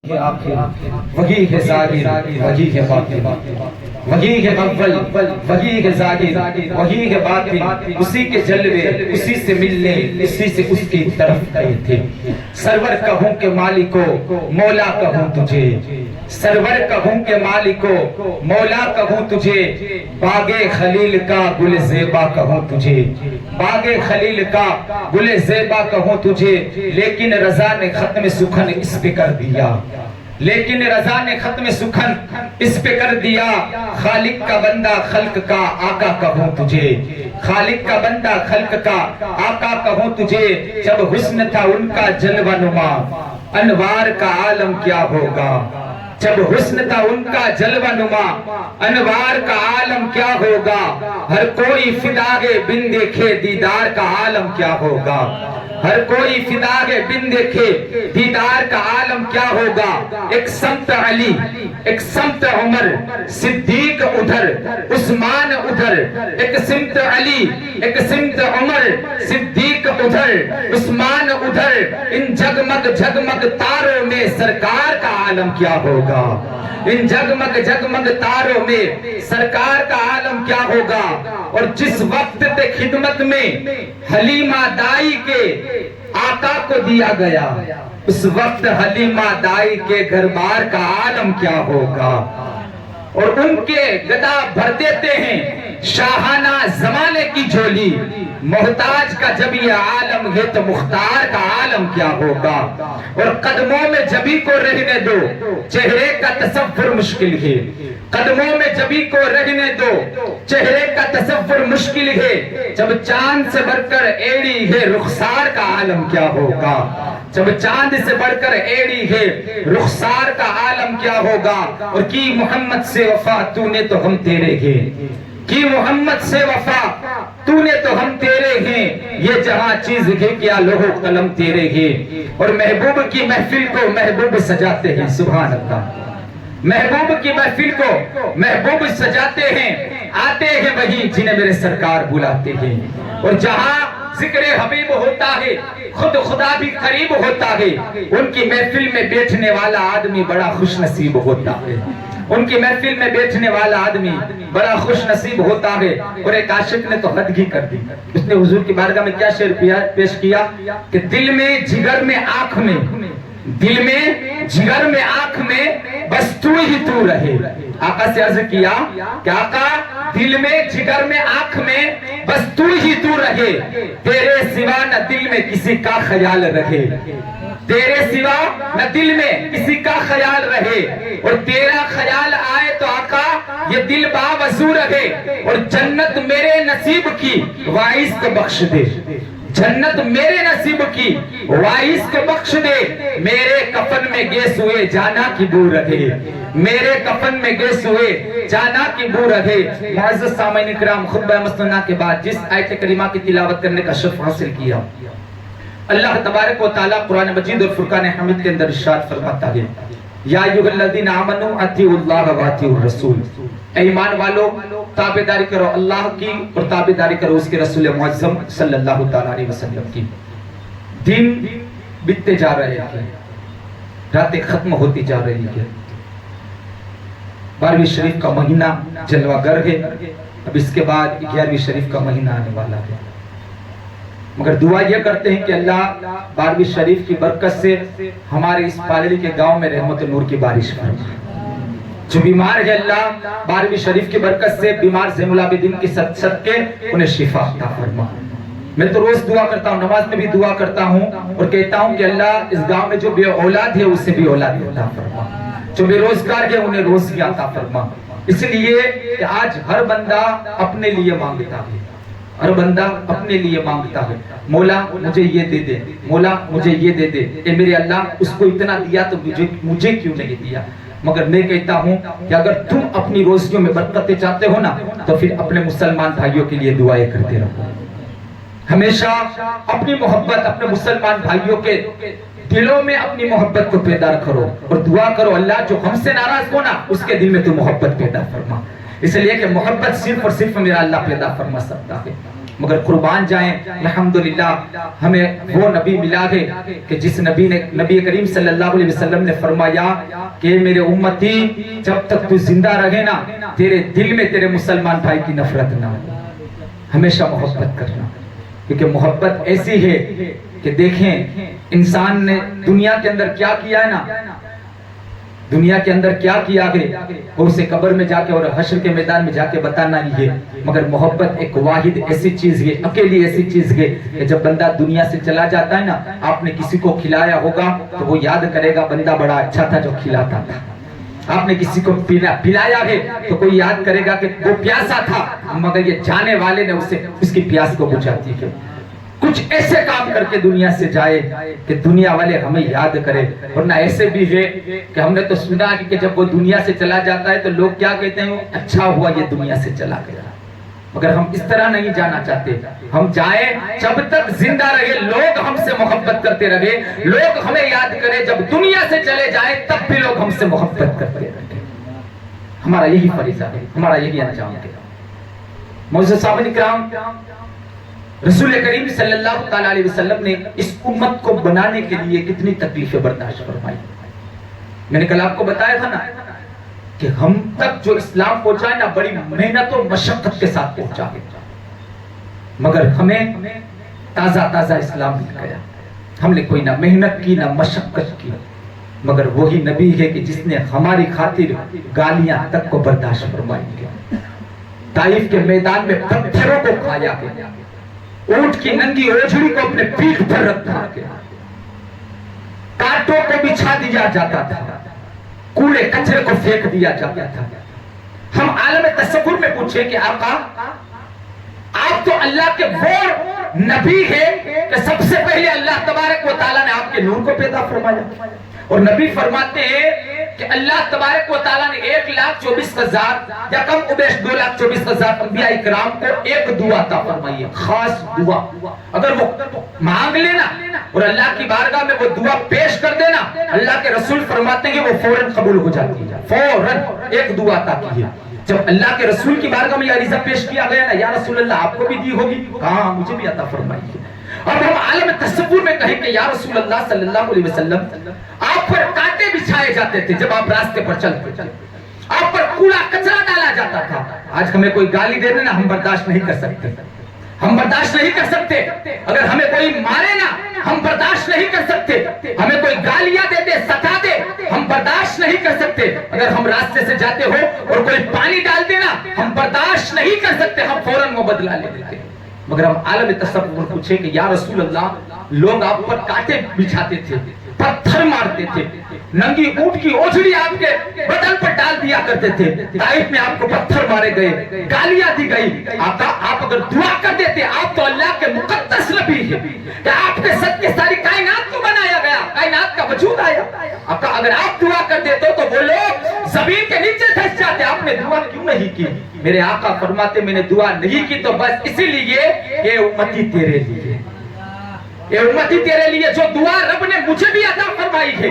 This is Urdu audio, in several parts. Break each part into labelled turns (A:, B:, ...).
A: وہی ہے ظاہر وہی ہے باطن، وہی ہے اول وہی ہے ظاہر وہی ہے باطن، اسی کے جلوے اسی سے ملنے اسی سے اس کی طرف گئے تھے۔ سرور کہوں کہ مالکو مولا کہوں تجھے، سرور کہوں کہ مالکو مولا کہوں تجھے، باغ خلیل کا گل زیبا کہوں تجھے، باغ خلیل کا گل زیبا کہوں تجھے، لیکن رضا نے ختم سخن اس پہ کر دیا، لیکن رضا نے ختم سخن اس پہ کر دیا۔ خالق کا بندہ خلق کا آقا کہوں تجھے، خالق کا بندہ خلق کا آقا کہوں تجھے، جب حسن تھا ان کا جلوہ نما انوار کا عالم کیا ہوگا، جب حسن تھا ان کا جلوہ نما انوار کا عالم کیا ہوگا، ہر کوئی فداغ بن دیکھے دیدار کا عالم کیا ہوگا، ہر کوئی فداغ بن دیکھے دیدار کا عالم کیا ہوگا۔ ایک سمت علی ایک سمت عمر صدیق ادھر عثمان ادھر، ایک سمت علی ایک سمت عمر صدیق ادھر عثمان ادھر، ان جگمگ جگمگ تاروں میں سرکار کا عالم کیا ہوگا، ان جگمگ جگمگ تاروں میں سرکار کا عالم کیا ہوگا۔ اور جس وقت تے خدمت میں حلیمہ دائی کے آقا کو دیا گیا، اس وقت حلیمہ دائی کے گھر بار کا عالم کیا ہوگا۔ اور ان کے گدا بھر دیتے ہیں شاہانہ زمانے کی جھولی، محتاج کا جب یہ عالم ہے تو مختار کا عالم کیا ہوگا۔ اور قدموں میں جبھی کو رہنے دو چہرے کا تصور مشکل ہے، قدموں میں جبھی کو رہنے دو چہرے کا تصور مشکل ہے، جب چاند سے بڑھ کر ایڑی ہے رخسار کا عالم کیا ہوگا، جب چاند سے بڑھ کر ایڑی ہے رخسار کا عالم کیا ہوگا۔ اور کی محمد سے وفا تو نے تو ہم تیرے ہیں، کی محمد سے وفا تو نے تو ہم تیرے ہیں، یہ جہاں چیز ہے کیا لوح و قلم تیرے ہیں۔ اور محبوب کی محفل کو محبوب سجاتے ہیں، سبحان اللہ، محبوب کی محفل کو محبوب سجاتے ہیں، آتے ہیں وہی جنہیں میرے سرکار بلاتے ہیں۔ اور جہاں ذکر حبیب ہوتا ہے خود خدا بھی قریب ہوتا ہے، ان کی محفل میں بیٹھنے والا آدمی بڑا خوش نصیب ہوتا ہے، ان کی محفل میں بیٹھنے والا آدمی بڑا خوش نصیب ہوتا ہے۔ اور ایک عاشق نے تو حد ہی کر دی، اس نے حضور کی بارگاہ میں کیا شعر پیش کیا کہ دل میں جگر میں آنکھ میں، دل میں جگر میں آنکھ میں بس تو ہی تو رہے۔ آقا سے عرض کیا کہ آقا دل میں جگر میں آنکھ میں بس تو ہی تو رہے، تیرے سوا نہ دل میں کسی کا خیال رہے، تیرے سوا نہ دل میں کسی کا خیال رہے، اور تیرا خیال آئے تو آقا یہ دل باوضو رہے، اور جنت میرے نصیب کی وائس کو بخش دے، جنت میرے نصیب کی وائس کو بخش دے، میرے کفن میں گیس ہوئے جانا کی بو رہے، میرے کفن میں گیس ہوئے جانا کی بو رہے۔ معزز سامعین کرام، خطبہ مسنونہ کے بعد جس آیت کریمہ کی تلاوت کرنے کا شرف حاصل کیا، اللہ تبارک و تعالیٰ قرآن مجید اور فرقان حمید کے اندر ارشاد فرماتا ہے یا ایھا الذین آمنوا اطیعوا اللہ و اطیعوا الرسول، اے ایمان والو تابعداری کرو اللہ کی اور تابعداری کرو اس کے رسول معظم صلی اللہ تعالیٰ علیہ وسلم کی۔ دن بتتے جا رہے ہیں، راتیں ختم ہوتی جا رہی ہے، 12ویں شریف کا مہینہ جلوہ گر ہے، اب اس کے بعد 11ویں شریف کا مہینہ آنے والا ہے، مگر دعا یہ کرتے ہیں کہ اللہ 12ویں شریف کی برکت سے ہمارے اس پالڑی کے گاؤں میں رحمت نور کی بارش فرما، جو بیمار ہے اللہ 12ویں شریف کی برکت سے بیمار زین العابدین کی صدقے انہیں شفا عطا فرما۔ میں تو روز دعا کرتا ہوں، نماز میں بھی دعا کرتا ہوں اور کہتا ہوں کہ اللہ اس گاؤں میں جو بے اولاد ہے اسے بھی اولاد عطا فرما، جو بے روزگار ہے انہیں روزی عطا فرما۔ اس لیے کہ آج ہر بندہ اپنے لیے مانگتا ہے، ہر بندہ اپنے لیے مانگتا ہے، مولا مجھے یہ دے دے، مولا مجھے یہ دے دے، اے میرے اللہ اس کو اتنا دیا تو مجھے کیوں نہیں دیا۔ مگر میں کہتا ہوں کہ اگر تم اپنی روزیوں میں برکتیں چاہتے ہو نا تو پھر اپنے مسلمان بھائیوں کے لیے دعائیں کرتے رہو، ہمیشہ اپنی محبت اپنے مسلمان بھائیوں کے دلوں میں اپنی محبت کو پیدا کرو اور دعا کرو اللہ جو ہم سے ناراض ہو نا اس کے دل میں تو محبت پیدا فرما، اس لیے کہ محبت صرف اور صرف میرا اللہ پیدا فرما سکتا ہے۔ مگر قربان جائیں الحمدللہ ہمیں وہ نبی ملا ہے کہ جس نبی کریم صلی اللہ علیہ وسلم نے فرمایا کہ میرے امتی جب تک تو زندہ رہے نا تیرے دل میں تیرے مسلمان بھائی کی نفرت نہ ہو، ہمیشہ محبت کرنا، کیونکہ محبت ایسی ہے کہ دیکھیں انسان نے دنیا کے اندر کیا کیا ہے نا، دنیا کے اندر کیا کیا ہے وہ اسے قبر میں جا کے اور حشر کے میدان میں جا کے بتانا ہی ہے، مگر محبت ایک واحد ایسی چیز ہے، اکیلی ایسی چیز ہے کہ جب بندہ دنیا سے چلا جاتا ہے نا، آپ نے کسی کو کھلایا ہوگا تو وہ یاد کرے گا بندہ بڑا اچھا تھا جو کھلاتا تھا، آپ نے کسی کو پلایا ہے تو کوئی یاد کرے گا کہ وہ پیاسا تھا، مگر یہ جانے والے نے اس کی پیاس کو بجھاتی ہے۔ کچھ ایسے کام کر کے دنیا سے جائے کہ دنیا والے ہمیں یاد کرے، ورنہ ایسے بھی ہے کہ ہم نے تو سنا کہ جب وہ دنیا سے چلا جاتا ہے تو لوگ کیا کہتے ہیں، اچھا ہوا یہ دنیا سے چلا گیا، مگر ہم اس طرح نہیں جانا چاہتے، ہم جائیں جب تک زندہ رہے، لوگ ہم سے محبت کرتے رہے، لوگ ہمیں یاد کرے، جب دنیا سے چلے جائیں تب بھی لوگ ہم سے محبت کرتے رہے، ہمارا یہی فریضہ ہے، ہمارا یہی انجام ہے۔ معزز صاحبان کرام، رسول کریم صلی اللہ تعالیٰ علیہ وسلم نے اس امت کو بنانے کے لیے کتنی تکلیفیں برداشت فرمائی۔ میں نے کل آپ کو بتایا تھا نا کہ ہم تک جو اسلام پہنچا ہے نا بڑی محنت و مشقت کے ساتھ پہنچا ہے، مگر ہمیں تازہ تازہ اسلام مل گیا، ہم نے کوئی نہ محنت کی نہ مشقت کی، مگر وہی نبی ہے کہ جس نے ہماری خاطر گالیاں تک کو برداشت فرمائی ہے، طائف کے میدان میں پتھروں کو کھایا گیا، اونٹ کی ننگی اوجھڑی کو اپنے پیٹھ پر رکھا گیا، کانٹوں کو بچھا دیا جاتا تھا، کوڑے کچرے کو پھینک دیا جاتا تھا۔ ہم عالم تصور میں پوچھیں کہ آقا آپ تو اللہ کے وہ نبی ہیں کہ سب سے پہلے اللہ تبارک و تعالیٰ نے آپ کے نور کو پیدا فرمایا، اور نبی فرماتے ہیں کہ اللہ تبارک و تعالیٰ نے 1,24,000 یا کم و بیش 2,24,000 انبیاء اکرام کو ایک دعا عطا فرمائی ہے، خاص دعا، اگر وہ مانگ لینا اور اللہ کی بارگاہ میں وہ دعا پیش کر دینا، اللہ کے رسول فرماتے ہیں کہ وہ فوراً قبول ہو جاتی ہے، فوراً ایک دعا عطا کی ہے۔ جب اللہ کے رسول کی بارگاہ میں یہ عریضہ پیش کیا گیا نا، یا رسول اللہ آپ کو بھی دی ہوگی، کہاں مجھے بھی عطا فرمائی ہے۔ اب ہم عالم تصور میں کہیں کہ یا رسول اللہ صلی اللہ علیہ وسلم آپ پر کانٹے بچھائے جاتے تھے جب آپ راستے پر چلتے تھے، آپ پر کوڑا کچرا ڈالا جاتا تھا، آج ہمیں کوئی گالی دے دینا ہم برداشت نہیں کر سکتے، ہم برداشت نہیں کر سکتے، اگر ہمیں کوئی مارے نا ہم برداشت نہیں کر سکتے، ہمیں کوئی گالیاں دے دے ستا دے ہم برداشت نہیں کر سکتے، اگر ہم راستے سے جاتے ہو اور کوئی پانی ڈال دینا ہم برداشت نہیں کر سکتے، ہم فوراً وہ بدلا لے لیتے۔ مگر ہم عالم تصور پوچھیں کہ یا رسول اللہ لوگ آپ پر کانٹے بچھاتے تھے، پتھر مارتے تھے، ننگی اونٹ کی اوجھڑی آپ کے بدن پر ڈال دیا کرتے تھے، طائف میں آپ کو پتھر مارے گئے، گالیاں دی گئی، آقا آپ اگر دعا کر دیتے، آپ تو اللہ کے مقدس نبی ہیں کہ آپ کے صدقے ساری کائنات کو بنایا گیا، کائنات کا وجود آیا، آقا اگر آپ دعا کر دیتے تو وہ لوگ زمین کے نیچے دھس جاتے، آپ نے دعا کیوں نہیں کی؟ میرے آقا فرماتے میں نے دعا نہیں کی تو بس اسی لیے کہ امتی تیرے لیے، اے امتی تیرے لیے جو دعا رب نے مجھے بھی عطا فرمائی ہے،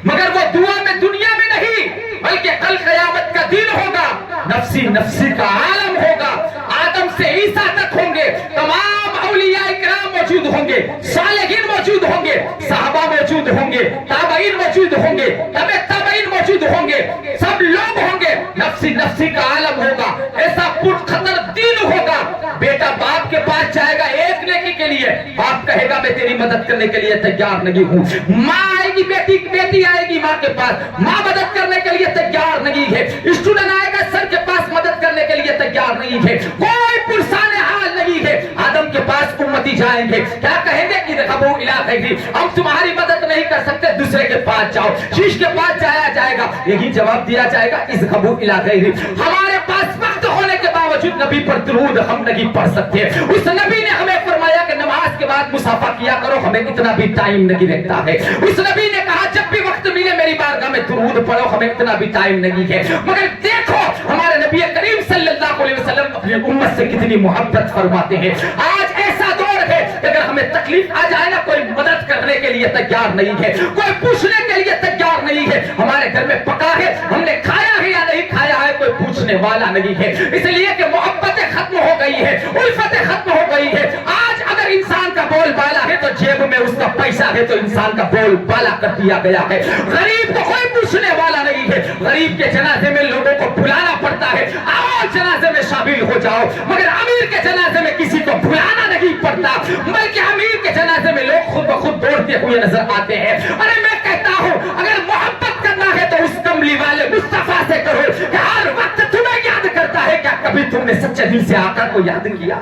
A: مگر وہ دعا میں دنیا میں نہیں بلکہ کل قیامت کا دن ہوگا، نفسی نفسی کا عالم ہوگا، آدم سے عیسیٰ تک ہوں گے، تمام اولیاء اکرام موجود ہوں گے، صالحین موجود ہوں گے، صحابہ موجود ہوں گے، تابعین موجود ہوں گے، تبع تابعین موجود ہوں گے، سب لوگ ہوں گے، نفسی نفسی کا عالم ہوگا، ایسا پرخطر دین ہوگا، بیٹا باپ کے پاس جائے گا ایک نیکی کے لیے، باپ کہے گا میں تیری مدد کرنے کے لیے تیار نہیں ہوں، ماں آئے گی بیٹی آئے گی ماں کے پاس، ماں مدد کرنے کے لیے تیار نہیں ہے، اسٹوڈنٹ آئے گا سر کے پاس مدد کرنے کے لیے تیار نہیں ہے، کوئی پرسان حال نہیں ہے، آدم کے پاس امتی جائیں گے، کیا کہیں گے کہ اذهبوا الى غیری، ہم تمہاری مدد نہیں کر سکتے، دوسرے کے پاس جاؤ، شیش کے پاس جایا جائے گا، یہی جواب دیا جائے گا اذهبوا الى غیری، ہمارے پاس وقت ہونے کے باوجود نبی پر درود ہم نہیں پڑھ سکتے، اس نبی نے ہمیں فرمایا کہ نماز کے بعد مصافحہ کیا کرو، ہمیں اتنا بھی ٹائم نہیں رہتا ہے، اس نبی نے کہا جب بھی وقت ملے میری بارگاہ میں درود پڑھو، ہمیں اتنا بھی ٹائم نہیں ہے، مگر دیکھو ہمارے نبی کریم صلی اللہ علیہ وسلم اپنی امت سے کتنی محبت فرماتے ہیں۔ آج ایسا دور ہے کہ اگر ہمیں تکلیف آ جائے نا کوئی مدد کرنے کے لیے تیار نہیں ہے، کوئی پوچھنے کے لیے تیار نہیں ہے، ہمارے گھر میں پکا ہے ہم نے کھایا ہے یا نہیں کھایا ہے کوئی پوچھنے پوچھنے والا نہیں ہے، اس لیے کہ محبتیں ختم ہو گئی ہے، الفتیں ختم ہو گئی ہے۔ آج اگر انسان کا بول بالا ہے تو جیب میں اس کا پیسہ ہے تو انسان کا بول بالا کر دیا گیا ہے۔ غریب کو کوئی پوچھنے والا نہیں ہے، غریب کے جنازے میں لوگوں کو بلانا پڑتا ہے، آؤ جنازے میں شامل ہو جاؤ، مگر امیر کے جنازے میں کسی کو بلانا نہیں پڑتا، بلکہ امیر کے جنازے میں لوگ خود بخود دوڑتے ہوئے نظر آتے ہیں۔ ارے میں کہتا ہوں اگر محبت کرنا ہے تو اس کملی والے مصطفیٰ سے کرو کہ ہر وقت تمہیں یاد کرتا ہے۔ کیا کبھی تم نے سچے دل سے آقا کو یاد کیا؟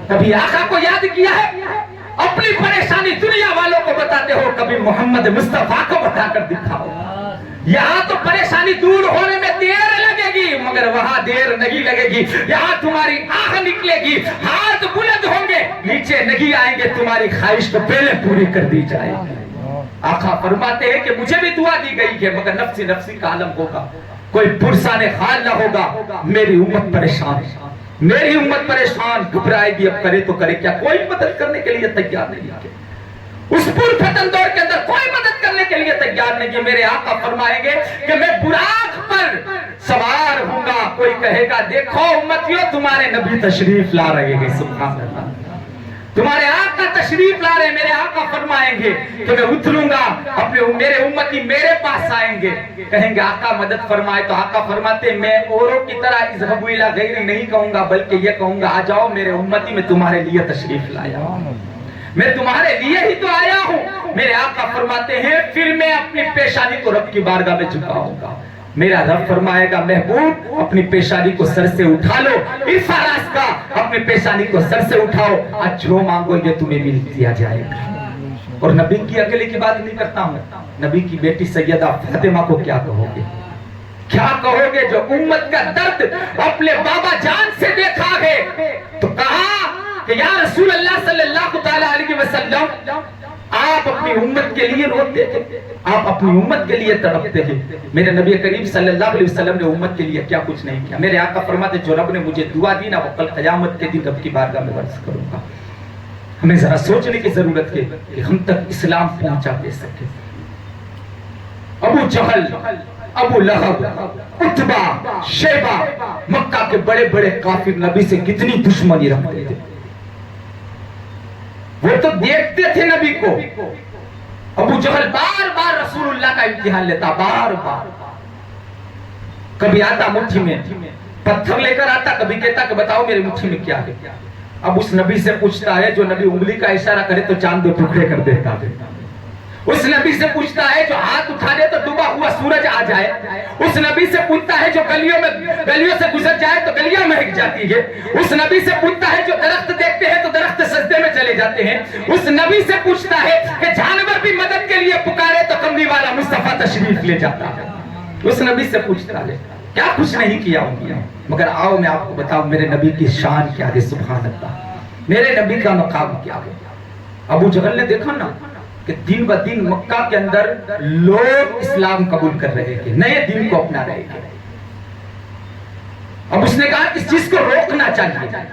A: کبھی آقا کو یاد کیا ہے؟ اپنی پریشانی دنیا والوں کو بتاتے ہو، کبھی محمد مصطفیٰ کو بتا کر دکھاؤ۔ یہاں تو پریشانی دور ہونے میں دیر لگے گی، مگر وہاں دیر نہیں لگے گی۔ یہاں تمہاری آہ نکلے گی، ہاتھ بلند ہوں گے، نیچے نہیں آئیں گے، تمہاری خواہش تو پہلے پوری کر دی جائے گی۔ آقا فرماتے ہیں کہ مجھے بھی دعا دی گئی ہے، مگر نفسی نفسی کا عالم ہوگا، کوئی پرسان خال نہ ہوگا۔ میری امت پریشان، میری امت پریشان، گھبرائے گی، اب کرے تو کرے کیا؟ کوئی مدد کرنے کے لیے تیار نہیں ہے، اس پر فتن دور کے اندر کوئی مدد کرنے کے لیے تیار نہیں ہے۔ میرے آقا فرمائیں گے کہ میں براق پر سوار ہوں گا، کوئی کہے گا دیکھو امتیوں تمہارے نبی تشریف لا رہے ہیں، سبحان اللہ، تمہارے آقا تشریف لا رہے ہیں۔ میرے آقا فرمائیں گے کہ میں اتروں گا، میرے امتی میرے پاس آئیں گے، کہیں گے آقا مدد فرمائے، تو آقا فرماتے ہیں میں اوروں کی طرح اذهبوا الی غیری نہیں کہوں گا، بلکہ یہ کہوں گا آ جاؤ میرے امتی، میں تمہارے لیے تشریف لایا ہوں، میں تمہارے لیے ہی تو آیا ہوں۔ میرے آقا فرماتے ہیں پھر میں اپنی پیشانی کو رب کی بارگاہ میں جھکاؤں گا۔ میرا رب فرمائے گا محبوب اپنی پیشانی کو سر سے اٹھا لو، اس راز کا اپنی پیشانی کو سر سے اٹھاؤ، آج جو مانگو گے تمہیں مل دیا جائے گا۔ اور نبی کی اکیلے کی بات نہیں کرتا ہوں، نبی کی بیٹی سیدہ فاطمہ کو کیا کہو گے؟ کیا کہو گے جو امت کا درد اپنے بابا جان سے دیکھا ہے، تو کہا کہ یا رسول اللہ صلی اللہ تعالیٰ علیہ وسلم آپ اپنی امت کے لیے روتے تھے، آپ اپنی امت کے لیے تڑپتے ہیں۔ میرے نبی کریم صلی اللہ علیہ وسلم نے امت کے لیے کیا کچھ نہیں کیا۔ میرے آقا فرماتے جو رب نے مجھے دعا دی نا وہ کل قیامت کے دن رب کی بارگاہ میں عرض کروں گا۔ ہمیں ذرا سوچنے کی ضرورت ہے کہ ہم تک اسلام پہنچا دے سکے۔ ابو جہل، ابو لہب، عتبہ، شیبہ، مکہ کے بڑے بڑے کافر نبی سے کتنی دشمنی رکھتے تھے، وہ تو دیکھتے تھے نبی کو۔ ابو جہل بار بار رسول اللہ کا امتحان لیتا، بار بار، کبھی آتا مٹھی میں پتھر لے کر آتا، کبھی کہتا کہ بتاؤ میرے مٹھی میں کیا ہے۔ اب اس نبی سے پوچھتا ہے جو نبی انگلی کا اشارہ کرے تو چاند دو ٹکڑے کر دیتا ہے، اس نبی سے پوچھتا ہے جو ہاتھ اٹھا دے تو ڈوبا ہوا سورج آ جائے، اس نبی سے پوچھتا ہے جو گلیوں سے گزر جائے تو گلیاں مہک جاتی ہے، اس نبی سے پوچھتا ہے جو درخت دیکھتے ہیں تو درخت سجدے میں چلے جاتے ہیں، اس نبی سے پوچھتا ہے کہ جانور بھی مدد کے لیے پکارے تو کملی والا مصطفیٰ تشریف لے جاتا ہے، اس نبی سے پوچھتا ہے کیا کچھ نہیں کیا ہوں گیا۔ مگر آؤ میں آپ کو بتاؤں میرے نبی کی شان کیا ہے، سبحان اللہ، میرے نبی کا مقام کیا ہے۔ ابو جہل نے دیکھا نا کہ دن ب دن مکہ کے اندر لوگ اسلام قبول کر رہے تھے، نئے دین کو اپنا رہے تھے۔ اب اس نے کہا اس چیز کو روکنا چاہیے،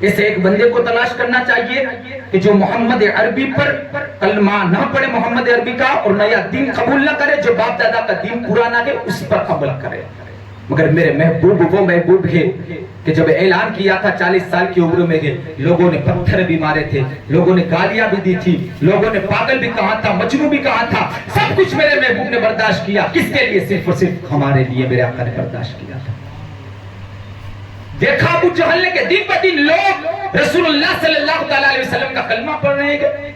A: اسے ایک بندے کو تلاش کرنا چاہیے کہ جو محمد عربی پر کلمہ نہ پڑھے محمد عربی کا، اور نیا دین قبول نہ کرے، جو باپ دادا کا دین پورا نہ کرے، اس پر عمل کرے۔ مگر میرے محبوب وہ محبوب ہے کہ جب اعلان کیا تھا 40 سال کی عمر میں گئے، لوگوں نے پتھر بھی مارے تھے، لوگوں نے گالیاں بھی دی تھی، لوگوں نے پاگل بھی کہا تھا، مجنون بھی کہا تھا، سب کچھ میرے محبوب نے برداشت کیا۔ کس کے لیے؟ صرف اور صرف ہمارے لیے میرے آقا نے برداشت کیا تھا۔ دیکھا ابو جہل نے کہ دن بدن لوگ رسول اللہ صلی اللہ علیہ وسلم کا کلمہ پڑھ رہے ہیں۔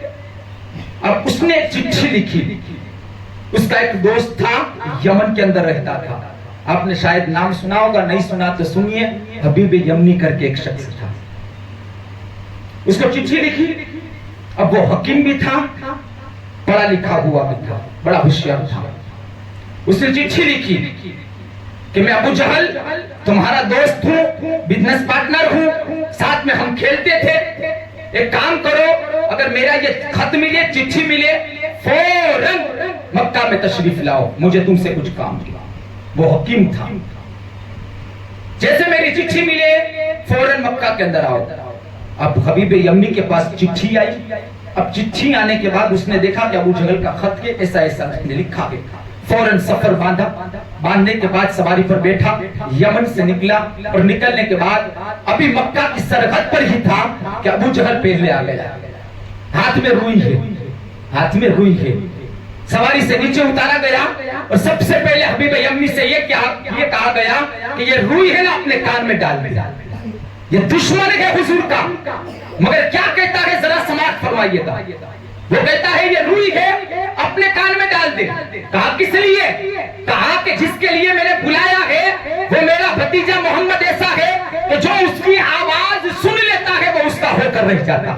A: اب اس نے ایک چٹھی لکھی، اس کا ایک دوست تھا یمن کے اندر رہتا تھا، آپ نے شاید نام سنا ہوگا، نہیں سنا تو سنیے، حبیب یمنی کر کے ایک شخص تھا، اس کو چٹھی لکھی۔ اب وہ حکیم بھی تھا، پڑھا لکھا ہوا بھی تھا، بڑا ہوشیار تھا۔ اس نے چٹھی لکھی کہ میں ابو جہل تمہارا دوست ہوں، بزنس پارٹنر ہوں، ساتھ میں ہم کھیلتے تھے، ایک کام کرو، اگر میرا یہ خط ملے، چٹھی ملے، فوراً مکہ میں تشریف لاؤ، مجھے تم سے کچھ کام دیا۔ وہ حکیم تھا، جیسے میری چٹھی ملے فوراً مکہ کے اندر آؤ۔ اب حبیب یمنی کے پاس چٹھی آئی، اب چٹھی آنے کے بعد اس نے دیکھا کہ ابو جہل کا خط کے ایسا ایسا اس نے لکھا ہے، فوراً سفر باندھا، باندھنے کے بعد سواری پر بیٹھا، یمن سے نکلا، اور نکلنے کے بعد ابھی مکہ کی سرحد پر ہی تھا کہ ابو جہل پہلے آ گیا، ہاتھ میں روئی ہے، ہاتھ میں روئی ہے، سواری سے نیچے اتارا گیا، اور سب سے پہلے حبیب یمنی سے یہ کہا گیا کہ یہ روئی ہے نا اپنے کان میں ڈال دے، یہ دشمن ہے حضور کا، مگر کیا کہتا ہے ذرا سماعت فرمائیے گا، وہ کہتا ہے یہ روئی ہے اپنے کان میں ڈال دے، کہا کس لیے؟ کہا کہ جس کے لیے میں نے بلایا ہے وہ میرا بھتیجا محمد ایسا ہے کہ جو اس کی آواز سن لیتا ہے وہ اس کا ہو کر رہ جاتا۔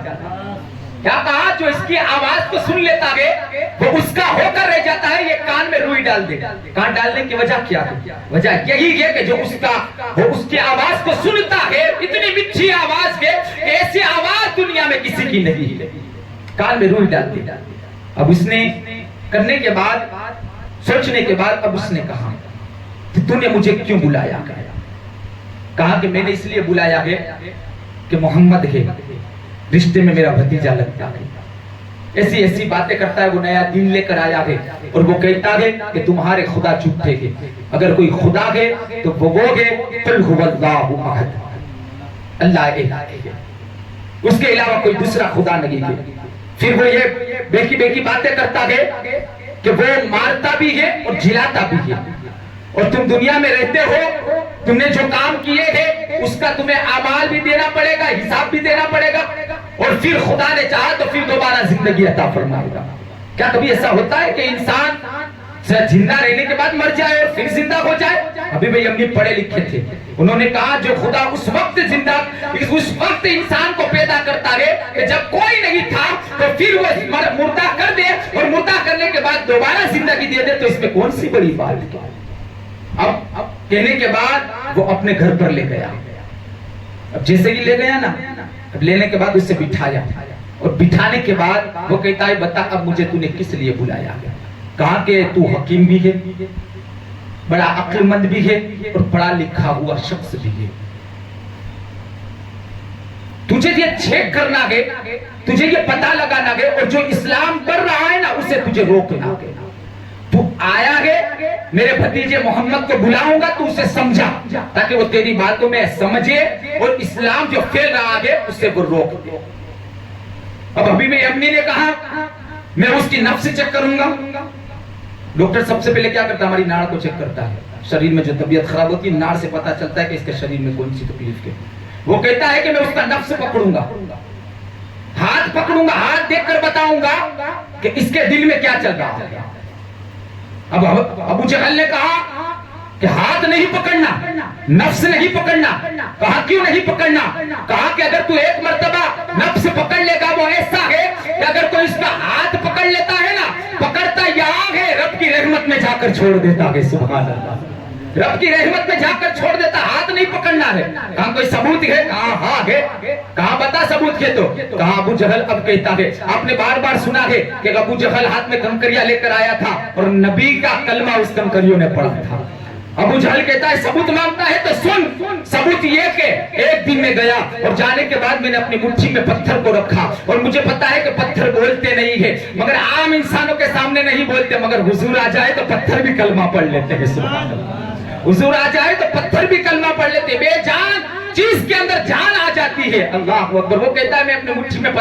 A: کیا کہا؟ جو اس کی آواز کو سن لیتا ہے وہ اس کا ہو کر رہ جاتا ہے، یہ کان میں روئی ڈال دے۔ کان ڈالنے کی وجہ کیا ہے؟ وجہ یہی ہے کہ جو اس کی آواز کو سنتا ہے، اتنی میٹھی آواز ہے، ایسی آواز دنیا میں کسی کی نہیں ہے، کان میں روئی ڈال دی۔ اب اس نے کرنے کے بعد، سوچنے کے بعد، اب اس نے کہا کہ تو نے مجھے کیوں بلایا؟ کہا کہ میں نے اس لیے بلایا ہے کہ محمد ہے، رشتے میں میرا بھتیجا لگتا ہے، ایسی ایسی باتیں کرتا ہے، وہ نیا دین لے کر آیا ہے، اور وہ کہتا ہے کہ تمہارے خدا جھوٹے ہیں، اگر کوئی خدا ہے تو وہ ہے قل هو اللہ احد، اللہ ایک ہے، اس کے علاوہ کوئی دوسرا خدا نہیں ہے۔ پھر وہ یہ بیکی بیکی باتیں کرتا ہے کہ وہ مارتا بھی ہے اور جلاتا بھی ہے، اور تم دنیا میں رہتے ہو، تم نے جو کام کیے ہیں اس کا تمہیں اعمال بھی دینا پڑے گا، حساب بھی دینا پڑے گا، اور پھر خدا نے چاہا تو پھر دوبارہ زندگی عطا فرمائے گا۔ کیا کبھی ایسا ہوتا ہے کہ انسان زندہ رہنے کے بعد مر جائے اور پھر زندہ ہو جائے؟ ابھی بھائی ہم نے پڑھے لکھے تھے، انہوں نے کہا جو خدا اس وقت انسان کو پیدا کرتا ہے کہ جب کوئی نہیں تھا تو پھر وہ مردہ کر دے، اور مردہ کرنے کے بعد دوبارہ زندگی دے دے، تو اس میں کون سی بڑی بات ہے؟ اب کہنے کے بعد وہ اپنے گھر پر لے گیا، اب جیسے ہی لے گیا نا، اب لینے کے بعد اسے بٹھایا، اور بٹھانے کے بعد وہ کہتا ہے بتا اب مجھے تو نے کس لیے بلایا؟ کہا کہ تو حکیم بھی ہے، بڑا عقل مند بھی ہے، اور پڑھا لکھا ہوا شخص بھی ہے، تجھے یہ چیک کرنا ہے، تجھے یہ پتہ لگانا ہے، اور جو اسلام کر رہا ہے نا اسے تجھے روکنا ہے۔ تو آیا ہے میرے بھتیجے محمد کو بلاؤں گا تو اسے سمجھا، تاکہ وہ تیری باتوں میں سمجھے اور اسلام جو پھیل رہا ہے اسے وہ روک دے۔ اب ابھی میں امنی نے کہا میں اس کی نفس چیک کروں گا۔ ڈاکٹر سب سے پہلے کیا کرتا ہے؟ ہماری ناڑ کو چیک کرتا ہے، شریر میں جو طبیعت خراب ہوتی ہے ناڑ سے پتہ چلتا ہے کہ اس کے شریر میں کون سی تکلیف ہے۔ وہ کہتا ہے کہ میں اس کا نفس پکڑوں گا، ہاتھ پکڑوں گا، ہاتھ دیکھ کر بتاؤں گا کہ اس کے دل میں کیا چل رہا ہے۔ اب ابو جہل نے کہا کہ ہاتھ نہیں پکڑنا، نفس نہیں پکڑنا۔ کہا کیوں نہیں پکڑنا؟ کہا کہ اگر تو ایک مرتبہ نفس پکڑ لے گا وہ ایسا ہے کہ اگر کوئی اس کا ہاتھ پکڑ لیتا ہے نا، پکڑتا یہاں ہے رب کی رحمت میں جا کر چھوڑ دیتا ہے، سبحان اللہ، رب کی رحمت میں جا کر چھوڑ دیتا، ہاتھ نہیں پکڑنا ہے۔ کہا کوئی ثبوت ہے؟ کہا ہاں ہے۔ کہا بتا ثبوت ہے تو؟ کہا ابو جہل اب کہتا ہے، آپ نے بار بار سنا ہے کہ ابو جہل ہاتھ میں کنکریاں لے کر آیا تھا اور نبی کا کلمہ اس کنکریوں نے پڑھا تھا۔ ابو جہل کہتا ہے ثبوت مانگتا ہے تو سن، ثبوت یہ کہ ایک دن میں گیا اور جانے کے بعد میں نے اپنی مٹھی میں پتھر کو رکھا، اور مجھے پتا ہے کہ پتھر بولتے نہیں ہے، مگر عام انسانوں کے سامنے نہیں بولتے، مگر حضور آ جائے تو پتھر بھی کلمہ پڑھ لیتے ہیں، سبحان اللہ، حضور آ جائے تو پتھر بھی کلمہ پڑھ لیتے، بے جان چیز کے اندر جان آ جاتی ہے، اللہ اکبر۔ وہ کہتا ہے میں اپنی مٹھی میں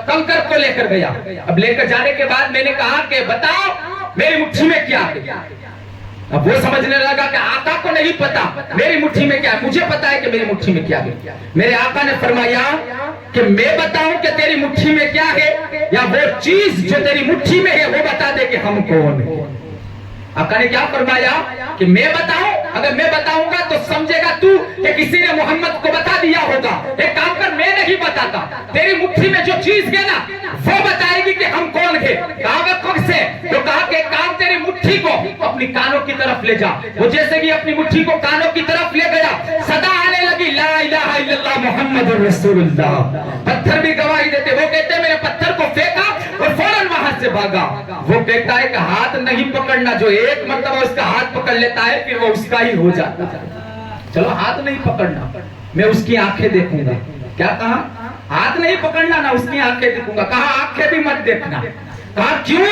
A: کنکر کو لے کر گیا، اب لے کر جانے کے بعد میں نے کہا کہ بتاؤ میری مٹھی میں کیا ہے؟ اب وہ سمجھنے لگا کہ آقا کو نہیں پتا میری مٹھی میں کیا ہے، مجھے پتا ہے کہ میری مٹھی میں کیا ہے۔ میرے آقا نے فرمایا کہ میں بتاؤں کہ تیری مٹھی میں کیا ہے، یا وہ چیز جو تیری مٹھی میں ہے وہ بتا دے کہ ہم کون ہیں؟ آقا نے کیا فرمایا کہ میں بتاؤں؟ اگر میں بتاؤں گا تو سمجھے گا تو کہ کسی نے محمد کو بتا دیا ہوگا، ایک کام کر میں نہیں بتاتا، تیری مٹھی میں جو چیز ہے نا وہ بتائے گی کہ ہم کون ہیں۔ کہا کب سے؟ تو کہا کہ کام تیری مٹھی کو اپنی کانوں کی طرف لے جا۔ وہ جیسے کہ اپنی مٹھی کو کانوں کی طرف لے گیا، صدا آنے لگی لا الہ الا اللہ محمد رسول اللہ۔ پتھر بھی گواہی دیتے، وہ کہتے میں نے پتھر کو پھینکا اور فوراً وہاں سے بھاگا۔ وہ کہتا ہے کہ ہاتھ نہیں پکڑنا، جو ایک مرتبہ اس کا ہاتھ پکڑ لیتا ہے پھر وہ اس کا ہی ہو جاتا ہے۔ چلو ہاتھ نہیں پکڑنا، میں اس کی آنکھیں دیکھوں گا۔ کیا کہا؟ ہاتھ نہیں پکڑنا، نہ اس کی آنکھیں دیکھوں گا۔ کہا آنکھیں بھی مت دیکھنا، کہا کیوں؟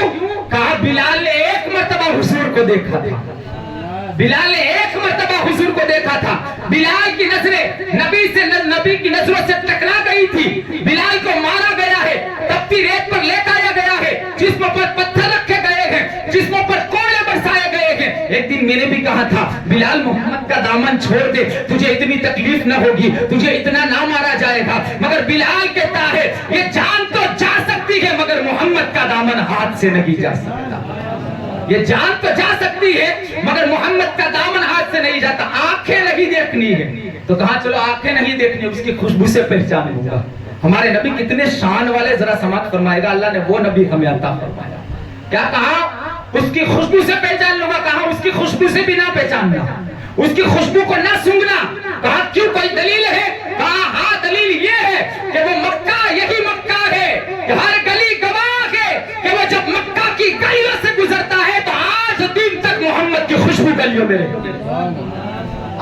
A: کہا بلال نے ایک مرتبہ حضور کو دیکھا تھا، بلال نے ایک مرتبہ حضور کو دیکھا تھا، بلال کی نظریں نبی کی نظروں سے ٹکرا گئی تھی، بلال کو مارا گیا ہے، تپتی ریت پر لٹایا گیا ہے، جسم پر پتھر رکھے گئے ہیں، جسموں پر کوڑے برسائے گئے ہیں۔ ایک دن میں نے بھی کہا تھا بلال محمد کا دامن چھوڑ دے، تجھے اتنی تکلیف نہ ہوگی، تجھے اتنا نہ مارا جائے گا، مگر بلال کہتا ہے یہ جان تو جا سکتی ہے مگر محمد کا دامن ہاتھ سے نہیں جا سکتا، یہ جان تو جا سکتی ہے مگر محمد کا دامن ہاتھ سے نہیں جاتا۔ آنکھیں نہیں دیکھنی ہے تو کہا چلو آنکھیں نہیں دیکھنی، اس کی خوشبو سے پہچان ہوگا۔ ہمارے نبی کتنے شان والے، ذرا سماعت فرمائے گا، اللہ نے وہ نبی ہمیں عطا فرمایا۔ کیا کہا؟ اس کی خوشبو سے پہچان لوں گا، کہا اس کی خوشبو سے بھی نہ پہچاننا، اس کی خوشبو کو نہ سونگنا۔ کہا کیوں، کوئی دلیل ہے؟ کہا ہاں دلیل یہ ہے کہ وہ مکہ، یہی مکہ ہے کہ ہر گلی گواہ ہے کہ وہ جب مکہ کی گلیوں سے گزرتا ہے تو آج دن تک محمد کی خوشبو گلیوں میں رہتی ہے،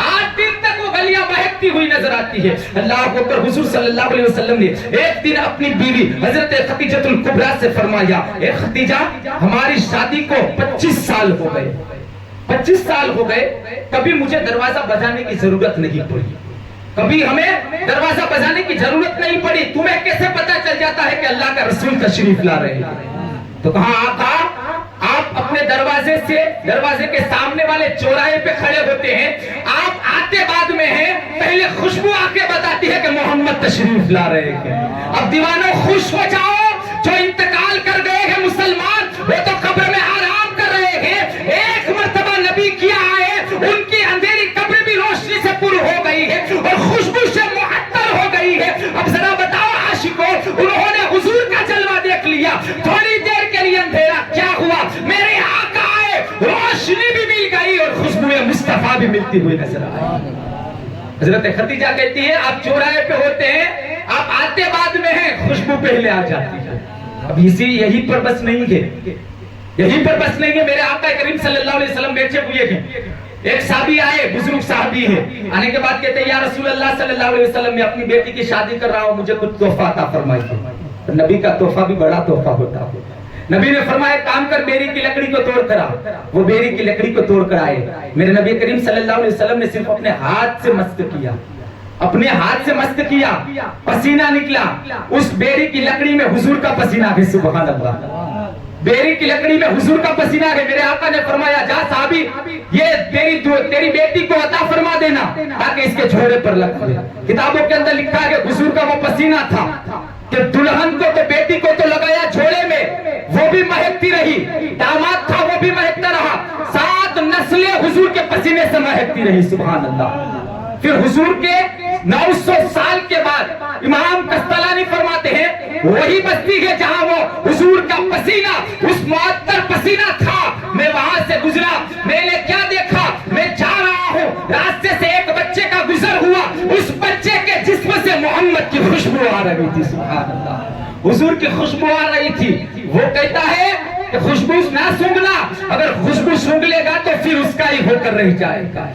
A: آج دن تک وہ گلیاں مہکتی ہوئی نظر آتی ہے۔ اللہ اکبر۔ حضور صلی اللہ علیہ وسلم نے ایک دن اپنی بیوی حضرت خدیجہ الکبریٰ سے فرمایا، اے خدیجہ ہماری شادی کو 25 سال ہو گئے، 25 سال ہو گئے، کبھی مجھے دروازہ بجانے کی ضرورت نہیں پڑی، کبھی ہمیں دروازہ بجانے کی ضرورت نہیں پڑی، تمہیں کیسے پتا چل جاتا ہے کہ اللہ کا رسول تشریف لا رہے ہیں؟ تو کہا آقا آپ اپنے دروازے کے سامنے والے چوراہے پہ کھڑے ہوتے ہیں، آپ آتے بعد میں ہیں، پہلے خوشبو آ کے بتاتی ہے کہ محمد تشریف لا رہے ہیں۔ اب دیوانوں خوش ہو جاؤ، جو انتقال کر گئے ہیں مسلمان وہ تو قبر میں آرام کر رہے ہیں، ایک مرتبہ نبی کیا آئے، ان کی اندھیری قبر بھی روشنی سے پر ہو گئی ہے اور خوشبو سے معطر ہو گئی ہے۔ اب ذرا بتاؤ عاشقوں، انہوں نے حضور کا جلوہ دیکھ لیا، تھوڑی دیر کے لیے اندھیرا کیا ہوا، میرے آقا آئے، روشنی بھی مل گئی اور خوشبو مصطفیٰ بھی ملتی ہوئی نظر آئی۔ حضرت خدیجہ کہتی ہے آپ چوراہے پہ ہوتے ہیں، آپ آتے بعد میں ہیں، خوشبو پہلے آ جاتی ہے۔ اب یہی پر بس نہیں ہے، یہی پر بس نہیں ہے، میرے آقا کریم صلی اللہ علیہ وسلم بیٹھے ہوئے ہیں، ایک صحابی آئے، بزرگ صحابی ہے، آنے کے بعد کہتے ہیں یا رسول اللہ صلی اللہ علیہ وسلم میں اپنی بیٹی کی شادی کر رہا ہوں، مجھے کچھ تحفہ عطا فرمائیے۔ نبی کا تحفہ بھی بڑا تحفہ ہوتا ہے۔ نبی نے فرمایا کام کر، بیری کی لکڑی کو توڑ کر آ۔ وہ بیری کی لکڑی کو توڑ کر آئے، میرے نبی کریم صلی اللہ علیہ وسلم نے صرف اپنے ہاتھ سے مسک کیا، اپنے ہاتھ سے مسک کیا، پسینہ نکلا، اس بیری کی لکڑی میں حضور کا پسینہ ہے، سبحان اللہ، بیری کی لکڑی میں حضور کا پسینہ ہے۔ میرے آقا نے فرمایا جا صحابی یہ تیری بیٹی کو عطا فرما دینا تاکہ اس کے جھوڑے پر لگ جائے۔ کتابوں کے اندر لکھا ہے کہ حضور کا وہ پسینہ تھا کہ دلہن کو تو بیٹی کو تو لگایا جھوڑے میں، وہ بھی مہکتی رہی، داماد تھا وہ بھی مہکتا رہا، 7 نسلیں حضور کے پسینے سے مہکتی رہی، سبحان اللہ۔ پھر حضور کے 900 سال کے بعد امام قسطلانی فرماتے ہیں وہی بستی ہے جہاں وہ حضور کا پسینہ، اس معطر پسینہ تھا، میں وہاں سے گزرا، میں نے کیا دیکھا، میں جا رہا ہوں، راستے سے ایک بچے کا گزر ہوا، اس بچے کے جسم سے محمد کی خوشبو آ رہی تھی، سبحان اللہ، حضور کی خوشبو آ رہی تھی۔ وہ کہتا ہے کہ خوشبو نہ سونگنا، اگر خوشبو سونگ لے گا تو پھر اس کا ہی ہو کر رہ جائے گا۔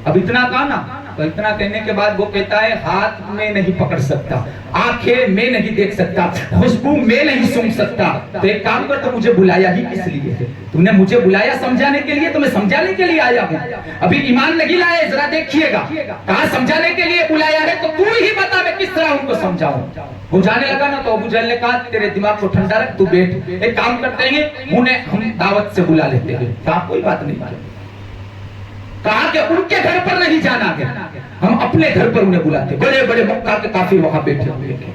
A: اب اتنا کہا نا، تو اتنا کہنے کے بعد وہ کہتا ہے ہاتھ میں نہیں پکڑ سکتا، آنکھیں میں نہیں دیکھ سکتا، خوشبو میں نہیں سونگ سکتا، تو ایک کام کر، تو مجھے بلایا ہی کس لیے ہے؟ تم نے مجھے بلایا سمجھانے کے لیے، تو میں سمجھانے کے لیے آیا ہوں، ابھی ایمان نہیں لائے، ذرا دیکھیے گا، کہاں سمجھانے کے لیے بلایا ہے، تو تو ہی بتا میں کس طرح ان کو سمجھاؤں۔ وہ جانے لگا نا، تو ابو جہل نے کہا تیرے دماغ کو ٹھنڈا رکھ، تو بیٹھ، ایک کام کرتے ہیں انہیں ہم دعوت سے بلا لیتے ہیں، کہا کوئی بات نہیں، کہا کہ ان کے گھر پر نہیں جانا ہے، ہم اپنے گھر پر انہیں بلاتے، بڑے بڑے مکہ کے کافر وہاں بیٹھے ہوئے ہیں،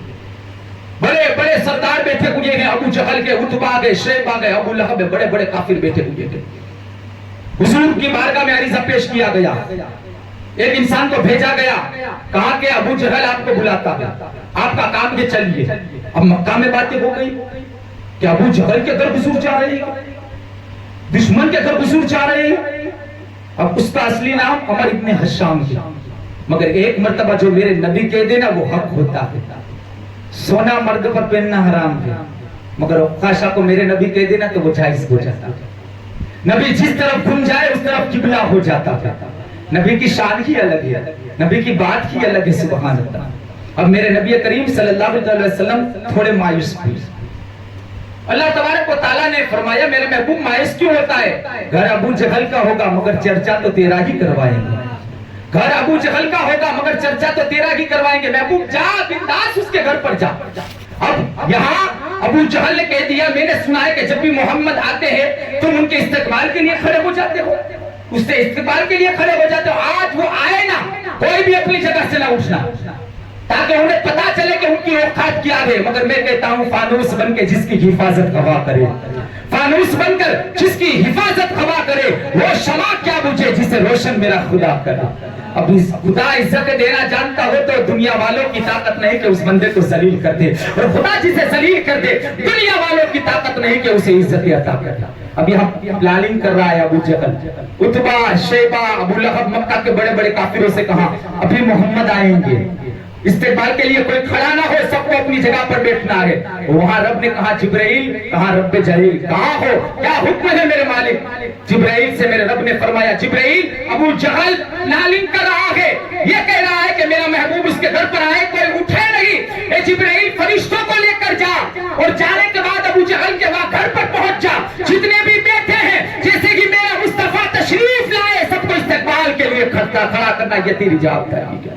A: بڑے بڑے سردار بیٹھے ہوئے ہیں، ابو جہل کے، عتبہ کے، شیبہ کے، ابو لہب، بڑے بڑے کافر بیٹھے ہوئے ہیں۔ حضور کی بارگاہ میں عریضہ پیش کیا گیا، ایک انسان کو بھیجا گیا، کہا کہ ابو جہل آپ کو بلاتا ہے، آپ کا کام یہ چلیے۔ اب مکہ میں باتیں ہو گئی کہ ابو جہل کے گھر حضور جا رہے ہیں، دشمن کے گھر حضور جا رہے ہیں۔ اب اس کا اصلی نام عمر ابن حشام ہے، مگر ایک مرتبہ جو میرے نبی کہہ دینا وہ حق ہوتا ہے، سونا مرد پر پہننا حرام ہے، مگر عکاشہ کو میرے نبی کہہ دینا تو وہ جائز ہو جاتا ہے، نبی جس طرف گھوم جائے اس طرف قبلہ ہو جاتا ہے، نبی کی شان ہی الگ ہے، نبی کی بات ہی الگ ہے، سبحان اللہ۔ اب میرے نبی کریم صلی اللہ علیہ وسلم تھوڑے مایوس ہوئے، اللہ تبارک و تعالیٰ نے فرمایا میرے محبوب مایوس کیوں ہوتا ہے؟ گھر ابو جہل کا ہوگا مگر چرچا تو تیرا ہی کروائیں گے، گھر ابو جہل کا ہوگا مگر چرچا تو تیرا ہی کروائیں گے۔ محبوب جا بنداس اس کے گھر پر جا۔ اب یہاں ابو جہل نے کہہ دیا میں نے سنا ہے کہ جب بھی محمد آتے ہیں تم ان کے استقبال کے لیے کھڑے ہو جاتے ہو، اس سے استقبال کے لیے کھڑے ہو جاتے ہو۔ آج وہ آئے نا، کوئی بھی اپنی جگہ سے نہ اٹھنا تاکہ انہیں پتا چلے کہ ان کی اوقات کیا ہے۔ مگر میں کہتا ہوں فانوس بن کے جس کی حفاظت خوا کرے، فانوس بن کر جس کی حفاظت خوا کرے، وہ شمع کیا بجھے جسے روشن میرا خدا کرے۔ اب خدا عزت دینا جانتا ہو تو دنیا والوں کی طاقت نہیں کہ اس بندے کو ذلیل کر دے، اور خدا جسے ذلیل کر دے دنیا والوں کی طاقت نہیں کہ اسے عزت عطا کر دے۔ اب یہاں پلاننگ کر رہا ہے ابو جہل، عتبہ، شیبہ، ابو لہب، مکہ کے بڑے بڑے کافروں سے کہا ابھی محمد آئیں گے، استقبال کے لیے کوئی کھڑا نہ ہو، سب کو اپنی جگہ پر بیٹھنا ہے۔ وہاں رب نے کہا جبرائیل، کہا رب جلیل، کہاں ہو، کیا حکم ہے میرے مالک؟ جبرائیل سے میرے رب نے فرمایا جبرائیل ابو جہل نالنگ کر رہا ہے، یہ کہہ رہا ہے کہ میرا محبوب اس کے گھر پر آئے، کوئی اٹھے نہیں۔ اے جبرائیل فرشتوں کو لے کر جا، اور جانے کے بعد ابو جہل کے وہاں گھر پر پہنچ جا، جتنے بھی بیٹھے ہیں جیسے کہ میرا مصطفیٰ تشریف لائے سب کو استقبال کے لیے کھڑا کرنا، یہ تیری جواب داری ہے،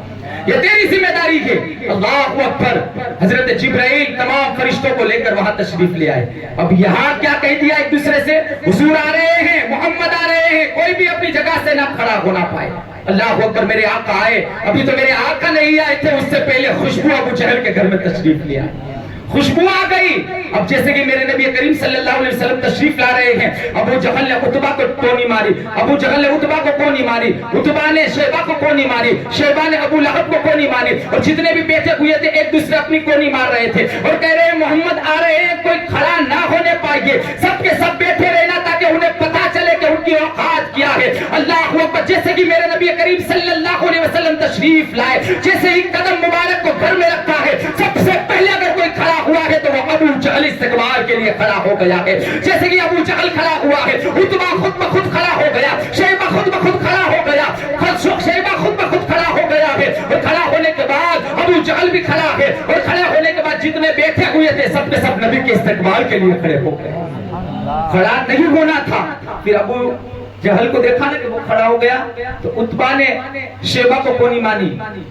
A: یہ تیری ذمہ داری ہے۔ اللہ اکبر۔ حضرت جبرائیل تمام فرشتوں کو لے کر وہاں تشریف لے آئے۔ اب یہاں کیا کہہ دیا ایک دوسرے سے؟ حضور آ رہے ہیں، محمد آ رہے ہیں، کوئی بھی اپنی جگہ سے نہ کھڑا ہونا پائے۔ اللہ اکبر۔ میرے آقا آئے، ابھی تو میرے آقا نہیں آئے تھے، اس سے پہلے خوشبو ابو جہل کے گھر میں تشریف لے آئے، خوشبو آ گئی۔ اب جیسے کہ میرے نبی کریم صلی اللہ علیہ وسلم تشریف لا رہے ہیں، ابو جہل نے عتبہ کو کونی ماری، ابو جہل نے عتبہ کو کونی ماری، عتبہ نے شیبہ کو کونی ماری، شیبہ نے ابو لہب کو کونی ماری، اور جتنے بھی بیٹھے ہوئے تھے ایک دوسرے اپنی کونی مار رہے تھے اور کہہ رہے ہیں محمد آ رہے ہیں، کوئی کھڑا نہ ہونے پائیے، سب کے سب بیٹھے رہنا تاکہ انہیں پتا چلے کہ ان کی اوقات کیا ہے۔ اللہ اکبر۔ جیسے کہ میرے نبی کریم صلی اللہ علیہ وسلم تشریف لائے، جیسے ہی قدم مبارک کو گھر میں رکھا ہے، سب سے پہلے اگر کوئی کھڑا ہوا ہے تو وہ ابو جہل استقبال کے لیے کھڑا ہو گیا ہے۔ جیسے کہ ابو جہل کھڑا ہوا ہے، عتبہ خود بخود کھڑا ہو گیا، شیبہ خود بخود کھڑا ہو گیا، شیبہ خود بخود کھڑا ہو گیا ہے، اور کھڑا ہونے کے بعد ابو جہل بھی کھڑا ہے، اور کھڑا ہونے کے بعد جتنے بیٹھے ہوئے تھے سب کے سب نبی کے استقبال کے لیے کھڑے ہو گئے۔ کھڑا نہیں ہونا تھا۔ پھر ابو جہل کو دیکھا نا کہ وہ کھڑا ہو گیا تو عتبہ نے شیبہ کو کونی مانی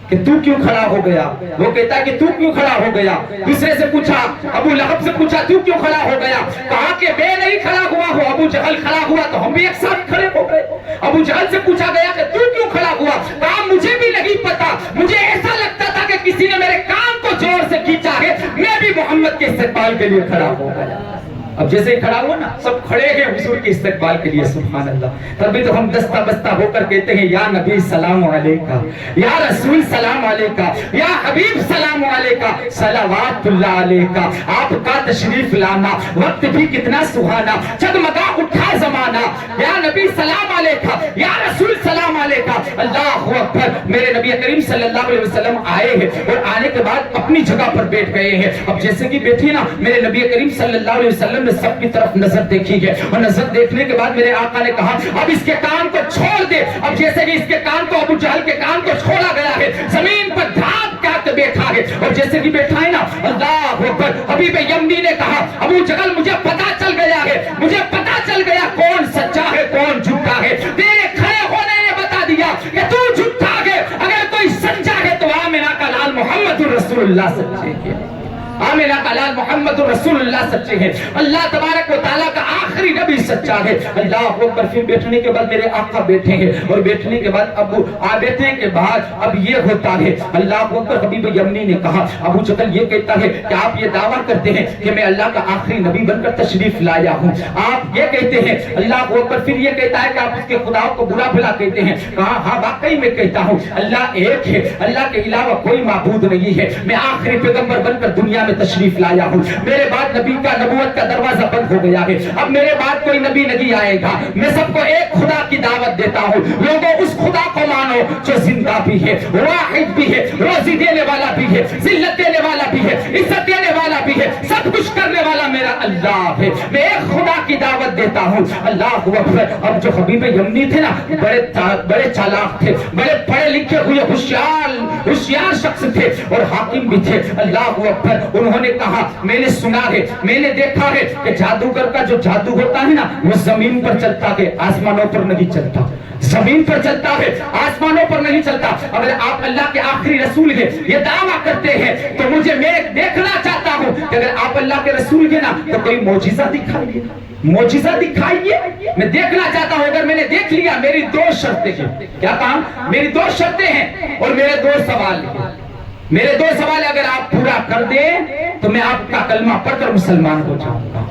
A: کہ تو کیوں کھڑا ہو گیا؟ وہ کہتا ہے کہ تو کیوں کھڑا ہو گیا؟ دوسرے سے پوچھا، ابو لہب سے پوچھا تو کیوں کھڑا ہو گیا؟ کہا کہ میں نہیں کھڑا ہوا ہوں، ابو جہل کھڑا ہوا تو ہم بھی ایک ساتھ کھڑے ہو گئے۔ ابو جہل سے پوچھا گیا کہ تو کیوں کھڑا ہوا؟ کہا مجھے بھی نہیں پتا، مجھے ایسا لگتا تھا کہ کسی نے میرے کان کو زور سے کھینچا ہے، میں بھی محمد کے استقبال کے لیے کھڑا ہو گیا۔ اب جیسے ہی کھڑا ہوا نا سب کھڑے ہیں حضور کے استقبال کے لیے، سبحان اللہ۔ تبھی تو ہم دستہ بستہ ہو کر کہتے ہیں یا نبی سلام علیکہ، یا رسول سلام علیکہ، یا حبیب سلام علیکہ، صلوات اللہ علیکہ۔ آپ کا تشریف لانا وقت بھی کتنا سہانا، جگمگا اٹھا زمانہ، یا نبی سلام علیکہ، یا رسول سلام علیکہ۔ اللہ اکبر۔ میرے نبی کریم صلی اللہ علیہ وسلم آئے ہیں اور آنے کے بعد اپنی جگہ پر بیٹھ گئے ہیں۔ اب جیسے کہ بیٹھی نا، میرے نبی کریم صلی اللہ علیہ وسلم سب کی طرف نظر دیکھی ہے، اور نظر دیکھنے کے بعد میرے آقا نے کہا اب اس کے کان کو چھوڑ دے۔ اب جیسے کہ اس کے کان کو، ابو جہل کے کان کو چھوڑا گیا ہے، زمین پر دھات کے بیٹھا ہے، اور جیسے کہ بیٹھا ہے نا، اللہ اکبر، حبیب یمنی نے کہا ابو جہل مجھے پتا چل گیا ہے، مجھے پتا چل گیا کون سچا ہے کون جھوٹا ہے، تیرے کھڑے ہونے نے بتا دیا کہ تو جھوٹا ہے، اگر کوئی سچا ہے تو آمنہ کا لال محمد رسول اللہ سچے ہے، آمنہ کا لال محمد رسول اللہ سچے ہیں، اللہ تبارک و تعالیٰ کا آخری نبی سچا ہے۔ اللہ اکبر۔ پھر بیٹھنے کے بعد میرے آقا بیٹھے ہیں، اور بیٹھنے کے بعد بیٹھنے کے بعد اب یہ ہوتا ہے، اللہ اکبر، حبیب یمنی نے کہا ابو جہل یہ کہتا ہے کہ آپ یہ دعویٰ کرتے ہیں کہ میں اللہ کا آخری نبی بن کر تشریف لایا ہوں، آپ یہ کہتے ہیں، اللہ اکبر، پھر یہ کہتا ہے کہ آپ اس کے خداؤں کو برا بھلا کہتے ہیں۔ کہا ہاں واقعی میں کہتا ہوں، اللہ ایک ہے، اللہ کے علاوہ کوئی معبود نہیں ہے، میں آخری پیغمبر بن کر دنیا میں تشریف لایا ہوں، میرے بعد نبی کا نبوت کا دروازہ بند ہو گیا ہے، اب میرے بعد کوئی نبی نہیں آئے گا، میں سب کو ایک خدا کی دعوت دعوت دیتا ہوں لوگوں اس خدا کو مانو جو زندہ بھی ہے, واحد بھی ہے, روزی دینے والا بھی ہے, ذلت دینے والا بھی ہے, عزت دینے والا بھی ہے, سب کچھ کرنے والا میرا اللہ ہے. میں ایک خدا کی دعوت دیتا ہوں. اللہ اکبر. اب جو حبیب یمنی تھے نا, بڑے چالاک تھے, بڑے پڑھے لکھے ہوئے ہوشیار شخص تھے اور حاکم بھی تھے. اللہ اکبر. انہوں نے کہا میں نے سنا ہے, میں نے دیکھا ہے کہ جادوگر کا جو جادو ہوتا ہے نا وہ زمین پر چلتا ہے, آسمانوں پر نہیں چلتا. زمین پر چلتا ہے, آسمانوں پر نہیں چلتا. اگر آپ اللہ کے آخری رسول ہیں, یہ دعویٰ کرتے ہیں, تو مجھے میں دیکھنا چاہتا ہوں کہ اگر آپ اللہ کے رسول ہیں نا تو کوئی معجزہ دکھائیے, معجزہ دکھائیے. میں دیکھنا چاہتا ہوں. اگر میں نے دیکھ لیا, میری 2 شرطیں ہیں. کیا کہا؟ میری 2 شرطیں ہیں اور میرے 2 سوال ہیں. میرے 2 سوال اگر آپ پورا کر دیں تو میں آپ کا کلمہ پڑھ کر مسلمان ہو جاؤں گا.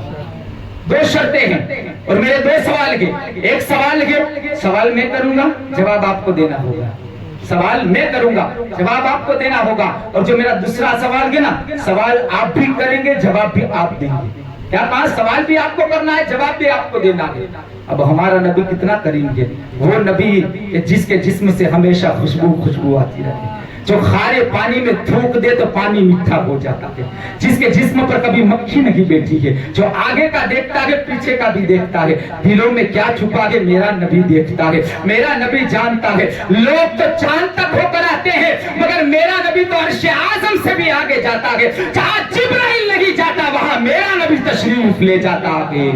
A: 2 شرطیں ہیں اور میرے 2 سوال ہیں. ایک سوال ہے, سوال میں کروں گا, جواب آپ کو دینا ہوگا. سوال میں کروں گا, جواب آپ کو دینا ہوگا. اور جو میرا دوسرا سوال ہے نا, سوال آپ بھی کریں گے, جواب بھی آپ دیں گے. کیا کہا؟ سوال بھی آپ کو کرنا ہے, جواب بھی آپ کو دینا ہے. اب ہمارا نبی کتنا کریم ہے, وہ نبی جس کے جسم سے ہمیشہ خوشبو آتی رہتی, جو کھارے پانی میں تھوک دے تو پانی میٹھا ہو جاتا ہے, جس کے جسم پر کبھی مکھی نہیں بیٹھی ہے, جو آگے کا دیکھتا ہے پیچھے کا بھی دیکھتا ہے, دلوں میں کیا چھپا ہے میرا نبی دیکھتا ہے, میرا نبی جانتا ہے. لوگ تو چاند تک ہو کر آتے ہیں مگر میرا نبی تو عرش اعظم سے بھی آگے جاتا ہے. جہاں جبرائیل نہیں جاتا وہاں میرا نبی تشریف لے جاتا ہے,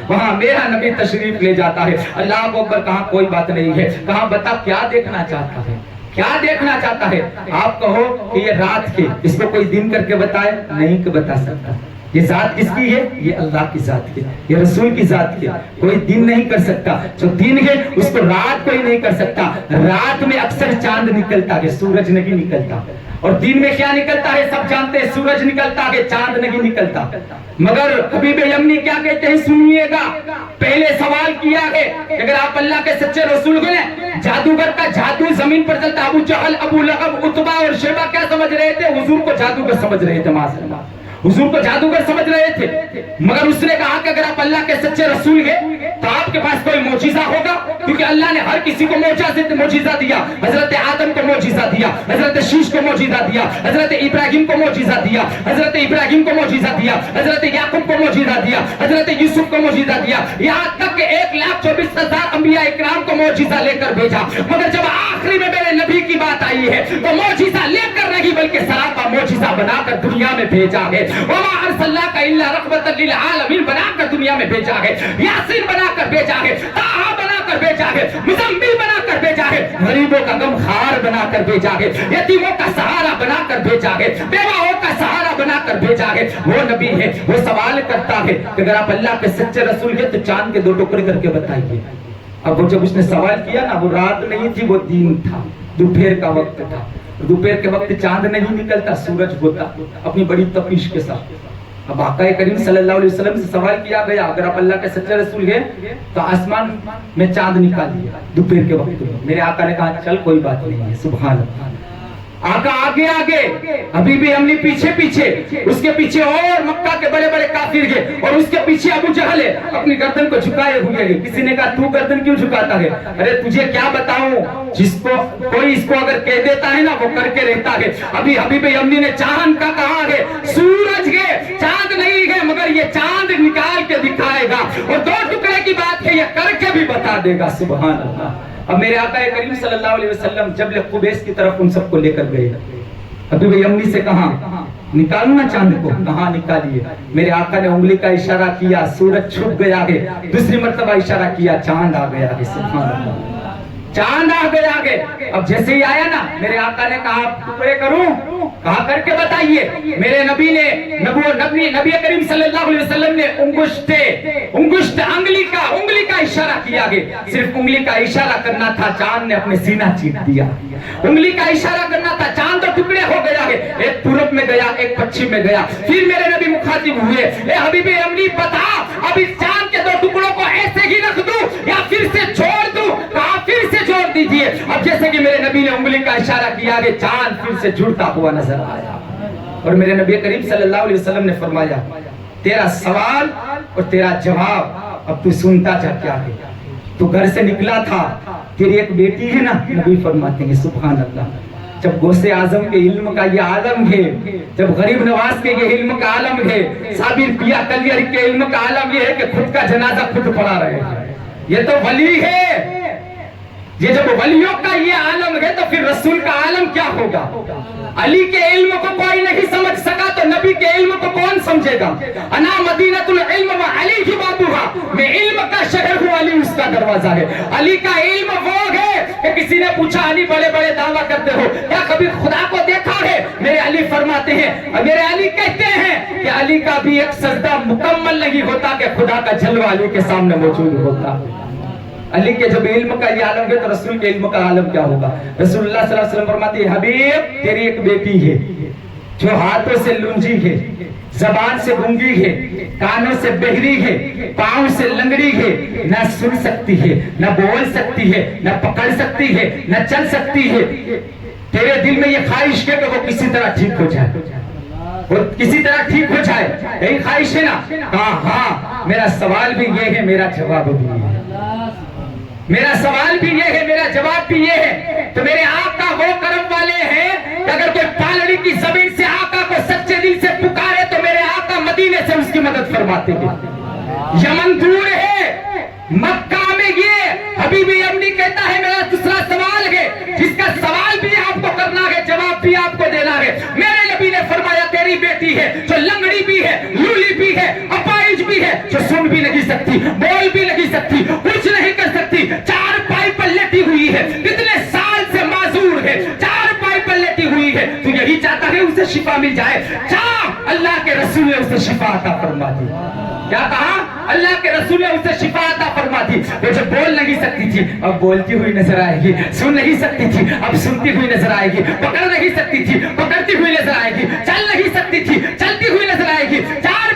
A: وہاں میرا نبی تشریف لے جاتا ہے. اللہ اکبر. کہاں کوئی بات نہیں ہے, کہاں بتا کیا دیکھنا چاہتا ہے, کیا دیکھنا چاہتا ہے؟ آپ کہو کہ یہ رات کے, اس کو کوئی دن کر کے بتائے, نہیں کہ بتا سکتا. یہ ذات کس کی ہے؟ یہ اللہ کی ذات کی, یہ رسول کی ذات کی. کوئی دن نہیں کر سکتا. جو دن ہے اس کو رات کوئی نہیں کر سکتا. رات میں اکثر چاند نکلتا ہے, سورج نہیں نکلتا. اور دن میں کیا نکلتا ہے سب جانتے ہیں, سورج نکلتا ہے, چاند نہیں نکلتا. مگر حبیب یمنی کیا کہتے ہیں سنیے گا. پہلے سوال کیا ہے کہ اگر آپ اللہ کے سچے رسول ہیں, جادوگر کا جادو زمین پر چلتا. ابو جہل, ابو لہب, عتبہ اور شیبہ کیا سمجھ رہے تھے؟ حضور کو جادوگر سمجھ رہے تھے. معاذ حضور کو جادوگر سمجھ رہے تھے. مگر اس نے کہا کہ اگر آپ اللہ کے سچے رسول ہیں تو آپ کے پاس کوئی معجزہ ہوگا, کیونکہ اللہ نے ہر کسی کو معجزہ دیا. حضرت آدم کو معجزہ دیا, حضرت شیش کو معجزہ دیا, حضرت ابراہیم کو معجزہ دیا, حضرت ابراہیم کو معجزہ دیا, حضرت یعقوب کو معجزہ دیا, حضرت یوسف کو معجزہ دیا, یہاں تک کہ 1,24,000 انبیاء اکرام کو معجزہ لے کر بھیجا. مگر جب آخری میں میرے نبی کی بات آئی ہے تو معجزہ لے کر نہیں بلکہ سراپا معجزہ بنا کر دنیا میں بھیجا ہے. وما ارسلناک الا رحمۃ للعالمین بنا کر دنیا میں بھیجا ہے. یاسین بنا کر بھیجا ہے, طٰہٰ بنا کر بھیجا ہے, مزمل بنا کر بھیجا ہے, غریبوں کا غم خار بنا کر بھیجا ہے, یتیموں کا سہارا بنا کر بھیجا ہے, بیواؤں کا سہارا بنا کر بھیجا ہے. وہ نبی ہے, وہ سوال کرتا ہے کہ اگر آپ اللہ کے سچے رسول ہیں تو چاند کے 2 ٹکڑے کر کے بتائیے. اب وہ جب اس نے سوال کیا نا, وہ رات نہیں تھی, وہ دن تھا, دوپہر کا وقت تھا. دوپہر کے وقت چاند نہیں نکلتا, سورج ہوتا اپنی بڑی تپش کے ساتھ. اب آقا کریم صلی اللہ علیہ وسلم سے سوال کیا گیا اگر آپ اللہ کے سچے رسول ہیں تو آسمان میں چاند نکالیے دوپہر کے وقت میں. میرے آقا نے کہا چل کوئی بات نہیں ہے. سبحان اللہ. آقا آگے آگے, حبیب یمنی پیچھے پیچھے, اس کے پیچھے اور مکہ کے بڑے بڑے کافر ہیں, اور اس کے پیچھے ابو جہل ہے اپنی گردن کو جھکائے ہوئے ہیں. کسی نے کہا تو گردن کیوں جھکاتا ہے؟ ارے تجھے کیا بتاؤں, جس کو کوئی اس کو اگر کہہ دیتا ہے نا وہ کر کے رہتا ہے. ابھی حبیب یمنی نے چاند کا کہا ہے, سورج ہے, چاند نہیں ہے, مگر یہ چاند نکال کے دکھائے گا, اور 2 ٹکڑے کی بات ہے یہ کر کے بھی بتا دے گا. سبحان اللہ. اب میرے آقا کریم صلی اللہ علیہ وسلم جب قبیس کی طرف ان سب کو لے کر گئے, حبیب یمنی سے کہا نکالوں نا چاند کو, کہاں نکالیے. میرے آقا نے انگلی کا اشارہ کیا, سورج چھپ گیا ہے. دوسری مرتبہ اشارہ کیا, چاند آ گیا ہے. سبحان اللہ. چاند آ گیا. اب جیسے ہی آیا نا میرے آقا نے کہا ٹکڑے کروں, کہا کر کے بتائیے. میرے نبی نے نبی کریم صلی اللہ علیہ وسلم نے انگشت انگلی کا اشارہ کیا گیا. صرف انگلی کا اشارہ کرنا تھا, چاند نے اپنے سینہ چیٹ دیا. انگلی کا اشارہ کرنا تھا, چاند تو ٹکڑے ہو گیا ہے, ایک پورب میں گیا ایک پچھم میں گیا. پھر میرے نبی مخاطب ہوئے, اے حبیب یمنی بتا اب اس چاند کے 2 ٹکڑوں کو ایسے ہی رکھ دوں یا پھر سے چھوڑ دوں؟ کہا پھر سے چھوڑ دیجئے. اب جیسے کہ میرے نبی نے انگلی کا اشارہ کیا کہ چاند پھر سے جڑتا ہوا نظر آیا. اور میرے نبی کریم صلی اللہ علیہ وسلم نے فرمایا تیرا سوال اور تیرا جواب اب تو سنتا جا کیا ہے.
B: تو گھر سے نکلا تھا، تیری ایک بیٹی ہے نا، نبی فرماتے ہیں سبحان اللہ، جب غوث اعظم کے علم کا یہ عالم ہے، جب غریب نواز کے یہ علم کا عالم ہے، صابر پیا کلیری کے علم کا عالم یہ ہے کہ خود کا جنازہ خود پڑھا رہے ہیں، یہ تو ولی ہے۔ یہ جب ولیوں کا یہ عالم ہے تو پھر رسول کا عالم کیا ہوگا؟ علی کے علم کو کوئی نہیں سمجھ سکا تو نبی کے علم کو کون سمجھے گا؟ انا مدینۃ العلم و علی کی بابوہا، میں علم کا شہر ہوں، علی اس کا دروازہ ہے۔ علی کا علم وہ ہے کہ کسی نے پوچھا علی بڑے بڑے دعویٰ کرتے ہو کیا کبھی خدا کو دیکھا ہے؟ میرے علی فرماتے ہیں، میرے علی کہتے ہیں کہ علی کا بھی ایک سجدہ مکمل نہیں ہوتا کہ خدا کا جلوہ علی کے سامنے موجود ہوتا۔ علی کے جب علم کا یہ عالم ہے تو رسول کے علم کا عالم کیا ہوگا؟ رسول اللہ صلی اللہ علیہ وسلم فرماتے ہیں، حبیب تیری ایک بیٹی ہے جو ہاتھوں سے لنجی ہے، زبان سے گونگی ہے، کانوں سے بہری ہے، پاؤں سے لنگڑی ہے، نہ سن سکتی ہے، نہ بول سکتی ہے، نہ پکڑ سکتی ہے، نہ چل سکتی ہے، تیرے دل میں یہ خواہش ہے کہ وہ کسی طرح ٹھیک ہو جائے، وہ کسی طرح ٹھیک ہو جائے، یہی خواہش ہے نا؟ ہاں میرا سوال بھی یہ ہے، میرا جواب بھی یہ ہے، میرا سوال بھی یہ ہے، میرا جواب بھی یہ ہے۔ تو میرے آقا وہ کرم والے ہیں کہ اگر کوئی پالڑی کی زمین سے آقا کو سچے دل سے پکارے تو میرے آقا مدینے سے اس کی مدد فرماتے ہیں۔ یمن دور ہے، مکہ میں یہ حبیب یمنی کہتا ہے میرا دوسرا سوال ہے جس کا سوال بھی آپ کو کرنا ہے، جواب بھی آپ کو دینا ہے۔ میرے نبی نے فرمایا تیری بیٹی ہے جو لنگڑی بھی ہے، لولی بھی ہے، اپائج بھی ہے، جو سن بھی نہیں سکتی، بول بھی نہیں سکتی، کچھ نہیں کر سکتی، چار پائی پر لیٹی ہوئی ہے، کتنے سال سے معذور ہے، چار پائی پر لیٹی ہوئی ہے، تو یہی چاہتا ہے اسے شفا مل جائے، چاہ اللہ کے رسول نے اسے شفا عطا فرما دی۔ کیا کہا؟ اللہ کے رسول نے اسے شفا عطا فرما دی۔ وہ جو بول نہیں سکتی تھی اب بولتی ہوئی نظر آئے گی، سن نہیں سکتی تھی اب سنتی ہوئی نظر آئے گی، پکڑ نہیں سکتی تھی پکڑتی ہوئی نظر آئے گی، چل نہیں سکتی تھی چلتی ہوئی نظر آئے گی، چار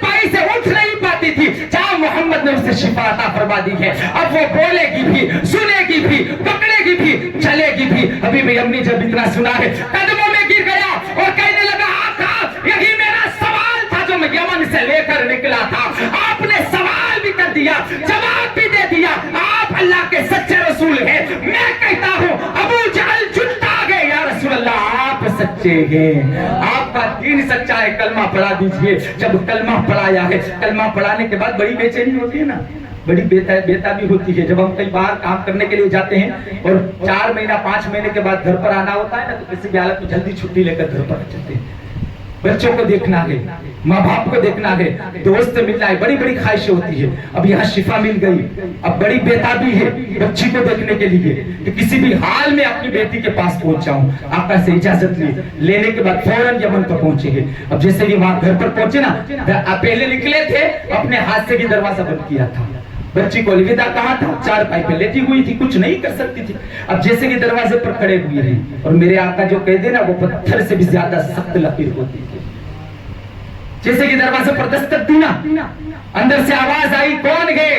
B: پائی سے اٹھ نہیں پاتی تھی، جہاں محمد نے اسے شفا عطا فرما دی ہے۔ اب وہ بولے گی بھی، سنے گی بھی، پکڑے گی بھی، چلے گی بھی۔ حبیب یمنی جب اتنا سنا ہے قدموں میں گر گیا اور کہنے لگا آقا یہی میرا سوال تھا جو میں یمن سے لے کر نکلا تھا، آپ نے سوال بھی کر دیا، جواب بھی دے دیا، آپ اللہ کے سچے رسول ہیں۔ میں کہتا ہوں ابو جہل جھٹا گئے، یا رسول اللہ آپ سچے ہیں، آپ کا دین سچا ہے، کلمہ پڑھا دیجئے۔ جب کلمہ پڑھایا ہے، کلمہ پڑھانے کے بعد بڑی بے چینی ہوتی ہے نا، بڑی بیتابی ہوتی ہے۔ جب ہم کئی بار کام کرنے کے لیے جاتے ہیں اور 4 مہینہ 5 مہینے کے بعد گھر پر آنا ہوتا ہے نا، تو کسی بھی حالت میں جلدی چھٹی لے کر گھر پر چلتے ہیں۔ بچوں کو دیکھنا ہے، ماں باپ کو دیکھنا ہے، دوست سے ملنا ہے، بڑی بڑی خواہشیں ہوتی ہے۔ اب یہاں شفا مل گئی، اب بڑی بیتابی ہے بچی کو دیکھنے کے لیے کہ کسی بھی حال میں اپنی بیٹی کے پاس پہنچ جاؤں۔ آقا سے اجازت لینے کے بعد فوراً یمن پر پہنچے ہیں۔ اب جیسے ہی وہاں گھر پر پہنچے نا، پہلے نکلے تھے اپنے ہاتھ سے بھی دروازہ بند کیا تھا، بچی کو الوداع کہا تھا، 4 پائی پہ لیٹی ہوئی تھی، کچھ نہیں کر سکتی تھی۔ اب جیسے کہ دروازے پر کھڑے ہوئے ہیں اور میرے آقا جو کہہ دے نا وہ پتھر سے بھی زیادہ سخت لکیر ہوتی ہے، جیسے کہ دروازے پر دستک دی نا، اندر سے آواز آئی کون ہے؟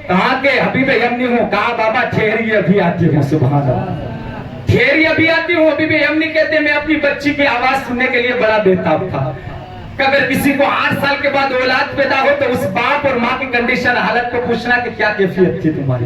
B: کہا کہ حبیب یمنی ہوں۔ کہا بابا ٹھہریے ابھی آتی ہوں۔ سبحان اللہ، ٹھہریے ابھی آتی ہوں۔ حبیب یمنی کہتے میں اپنی بچی کی آواز سننے کے لیے بڑا بےتاب تھا کہ اگر کسی کو 8 سال کے بعد اولاد پیدا ہو تو اس باپ اور ماں کی کنڈیشن حالت کو پوچھنا کہ کیا کیفیت تھی تمہاری،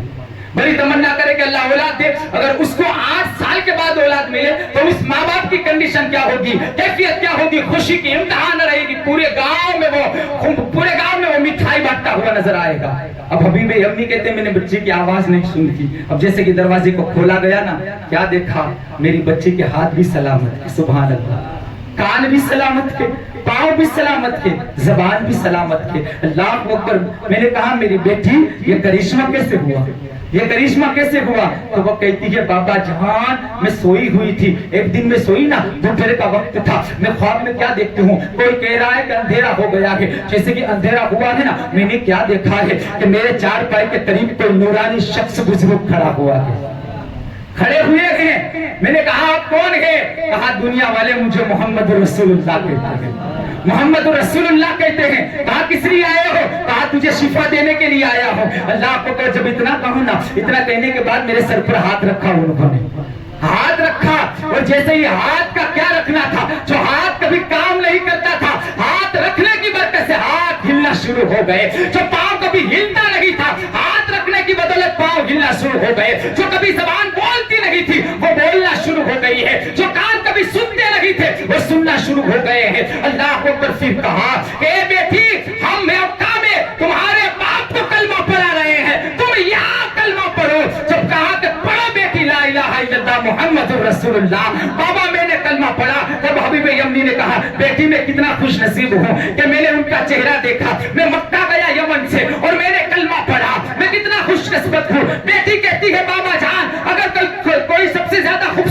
B: بڑی تمنا کرے کہ اللہ اولاد دے، اگر اس کو 8 سال کے بعد اولاد ملے تو اس ماں باپ کی کنڈیشن کیا ہوگی، کیفیت کیا ہوگی، خوشی کی امتحان رہے گی، پورے گاؤں میں وہ مٹھائی بانٹتا ہوا نظر آئے گا۔ اب حبیب یمنی کہتے ہیں میں نے بچی کی آواز نہیں سنی تھی، اب جیسے کہ دروازے کو کھولا گیا نا، کیا دیکھا، میری بچی کے ہاتھ بھی سلامت ہے، سبحان اللہ، کان بھی سلامت ہے، پاؤں بھی سلامت ہے، زبان بھی سلامت ہے، اللہ اکبر۔ میں نے کہا میری بیٹی یہ کرشمہ کیسے ہوا، یہ کرشمہ کیسے ہوا؟ تو وہ کہتی ہے بابا جان میں سوئی ہوئی تھی، ایک دن میں سوئی نا، دوپہر کا وقت تھا، میں خواب میں کیا دیکھتی ہوں، کوئی کہہ رہا ہے کہ اندھیرا ہو گیا ہے، جیسے کہ اندھیرا ہوا ہے نا، میں نے کیا دیکھا ہے کہ میرے 4 پائی کے قریب کوئی نورانی شخص بزرگ کھڑا ہوا ہے، کھڑے ہوئے ہیں۔ میں نے کہا آپ کون ہیں؟ کہا دنیا والے مجھے محمد رسول اللہ کہتے ہیں، محمد رسول اللہ کہتے ہیں۔ کہا کس لیے آئے ہو؟ کہا تجھے شفا دینے کے لیے آیا ہوں۔ اللہ کو کہ جب اتنا کہوں نا، اتنا کہنے کے بعد میرے سر پر ہاتھ رکھا، انہوں نے ہاتھ رکھا، اور جیسے ہی ہاتھ کا کیا رکھنا تھا، جو ہاتھ کبھی کام نہیں کرتا تھا، ہاتھ رکھنے کی برکت سے ہاتھ ہلنا شروع ہو گئے، جو پاؤں کبھی ہلتا نہیں تھا، ہاتھ رکھنے کی
A: کی بدولت پاؤں ہلنا شروع ہو گئے. جو کبھی زبان بولتی نہیں تھی وہ بولنا شروع ہو گئی ہے. جو کان کبھی سنتے نہیں تھے وہ سننا شروع ہو گئے ہیں. اللہ اکبر. پھر کہا کہ اے بیٹی ہم مکہ میں تمہارے باپ کو کلمہ پڑھا رہے ہیں, تم یہاں کلمہ پڑھو. جب کہا کہ پڑھو بیٹی لا الہ الا اللہ محمد رسول اللہ, بابا میں نے کلمہ پڑھا. تب حبیب یمنی نے کہا بیٹی میں کتنا خوش نصیب ہوں کہ میں نے ان کا چہرہ دیکھا. میں مکہ گیا یمن سے اور میں نے کلمہ پڑھا, میں کتنا خوش نصیب ہوں. بیٹی کہتی ہے بابا جان اگر کوئی سب سے زیادہ خوب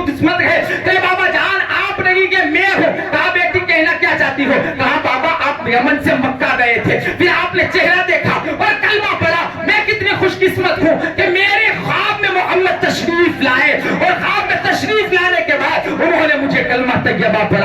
A: قسمت ہے تو بابا جان آپ نہیں کہ میں ہوں. کہا بیٹی کہنا کیا چاہتی ہو؟ کہا بابا آپ یمن سے مکہ گئے تھے, پھر آپ نے چہرہ دیکھا اور کلمہ پڑھا. میں کتنی خوش قسمت ہوں کہ میرے خواب میں محمد تشریف لائے اور خواب میں تشریف لانے کے بعد انہوں نے مجھے کلمہ طیبہ پڑھا.